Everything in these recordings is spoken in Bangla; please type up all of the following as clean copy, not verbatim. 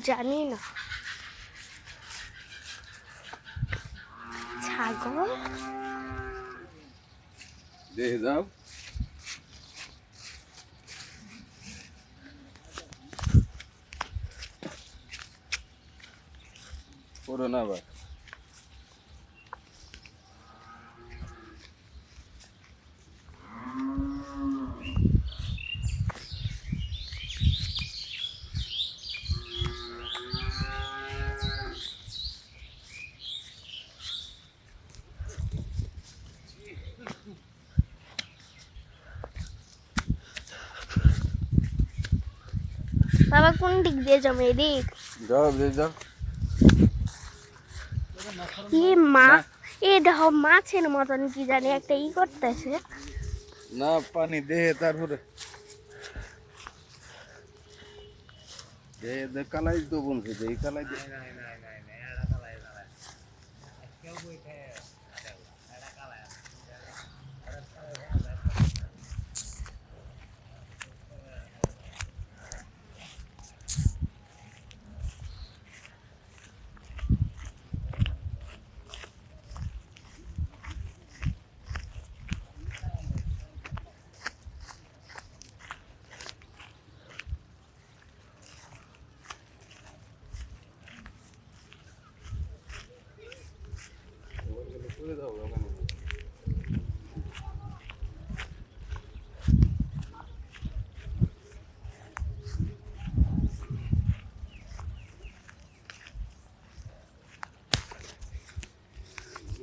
জানি না। ছাগল দেখে যাও। পড়ো না আবার। বাবা কোন দিক দিয়ে যাবো? এদিক? যাও যাও। মা এ দেখো মাছের মতন কি জানি একটা করতেছে না, পানি দেহে তারপরে দেহে কালাই তো বলছে দেহি কালাই দে।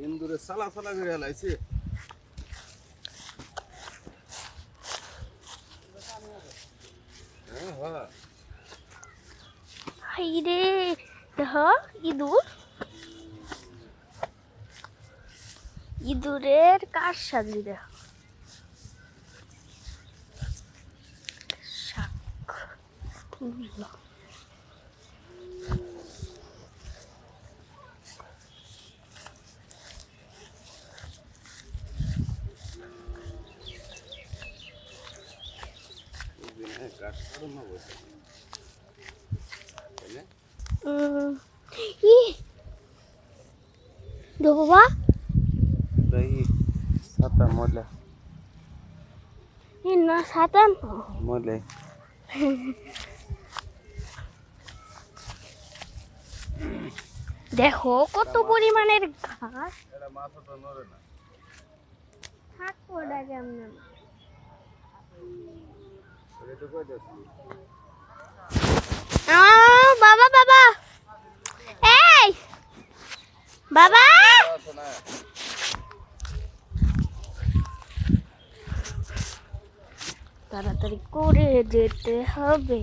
ইন্দুরে সালা সালা করে হেলাইছে। হাইরে দেখো ইঁদুর, ইঁদুরের কার সাজি দেখো। শাক বাবা ছাতা মলে না সাতান মলে দেখো কত পরিমাণের ঘাস। থাকবো না কেমন বাবা বাবা এই বাবা তাড়াতাড়ি করে যেতে হবে।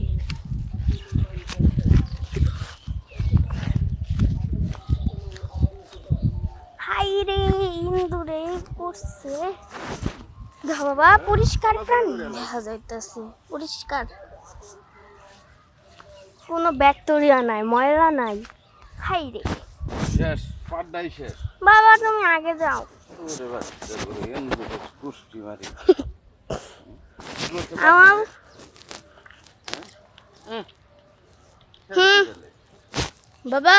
হাইরে ইন্দুরে করছে দেখো বাবা, পরিষ্কার প্রাণী দেখা যাইতেছে, পরিষ্কার কোনো ব্যাকটেরিয়া নাই, ময়লা নাই। হাইরে শেষ পাড্ডাই শেষ। বাবা তুমি আগে যাও। ওরে বাচ্চা করে ইন্দুরে কুষ্টি মারি। আমার বাবা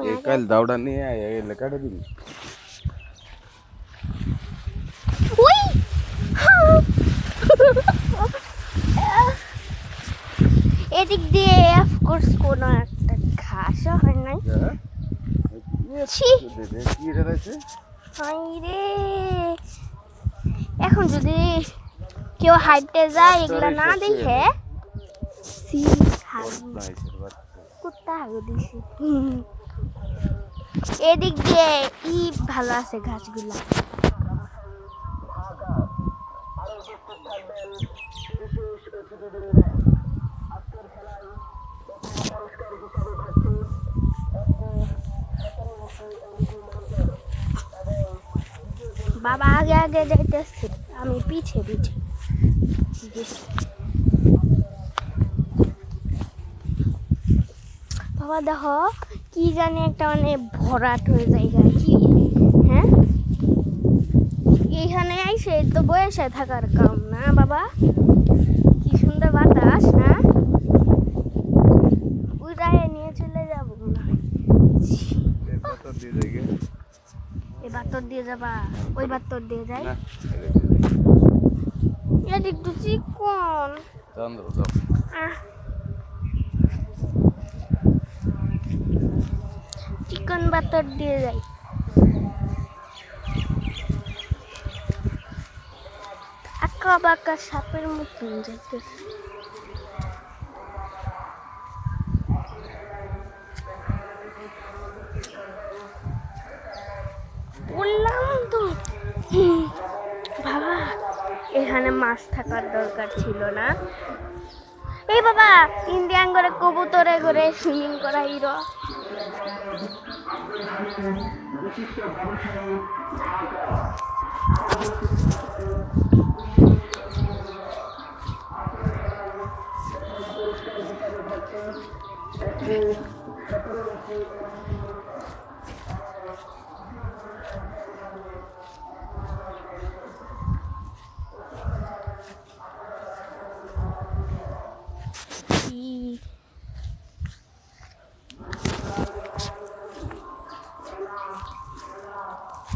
এই কাল দাউড়া নিয়ে আয় এলে কাটে দিন। ওই এদিক দিয়ে অফকোর্স কোনো একটা ঘাসও হয় নাই। ছি কি রেখেছে হাইরে, এখন যদি কেউ হাইটে যায় এগুলা না দেখে কুত্তা হাগু দিছি। এদিক দিয়ে ভালো আছে ঘাসগুলা। বাবা আগে আগে যাইতেছে, আমি পিছে পিছে। বাবা দেখো কি জানি একটা মানে ভরাট হয়ে যায় কি। হ্যাঁ এইখানে আইসে তো বয়সে থাকার কাম না বাবা, কি সুন্দর বাতাস না। বাতর দিয়ে যাই গে। এবার তোর দিয়ে যাবা, ওইবার তোর দিয়ে যাই। না এটা দিয়ে যাই। এটা একটু চিকন। চন্দ্র যাও। চিকন বাতর দিয়ে যাই। আঁকা বাঁকা সাপের মতন যাইতেছে। বললাম তো বাবা, এখানে মাছ থাকার দরকার ছিল না। এই বাবা, ইন্ডিয়ান করে কবুতরে করে সুইমিং করা হিরো।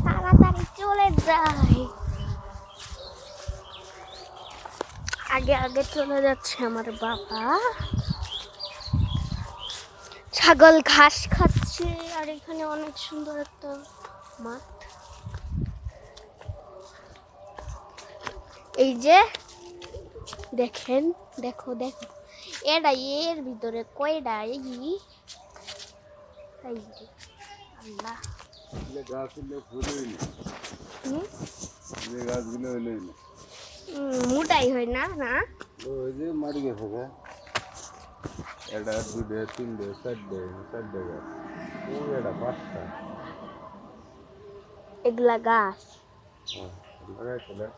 তাড়াতাড়ি চলে যাই। আগে আগে চলে যাচ্ছে আমার বাবা। ছাগল ঘাস খাচ্ছে আর এখানে অনেক সুন্দর একটা মাঠ। এই যে দেখেন, দেখো দেখো, এটা এর ভিতরে কয়টা এই যে আল্লাহ। এগুলো গাছগুলো ফুলই না। হুম, এই গাছগুলো হইলই না। মোটাই হয় না না। ওই যে মারি গেছে গা। এটা দুটো তিনটে চারটে গাছ। ওই এটা পাঁচটা। এগুলা গাছ। লাগাইছে না।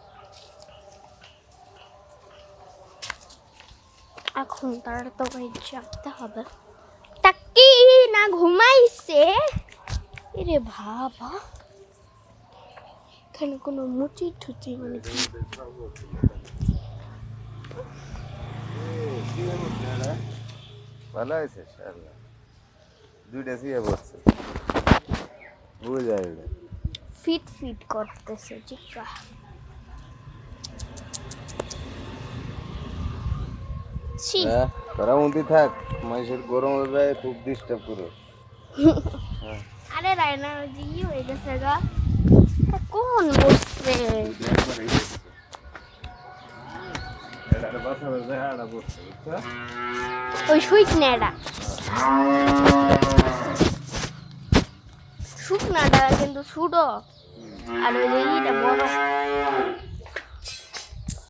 এখন তার তো চাপতে হবে। টাকি না ঘুমাইছে। এরে বাবা, এখানে কোনো মুচি ঠুচি মানে ভালো আছে শালা। দুইটা সিয়া বসছে। বুঝা যায়। ফিট ফিট করতেছে চিকা। ছি, তোরা মন্দির থাক, মানুষের গরম হবে খুব ডিস্টার্ব করে। আরে রায়না ওই যে হয়ে গেছে গা। কোন বসছে? ওই সুইট না এটা, শুকনাটা কিন্তু ছোট আর ওই যে বড়।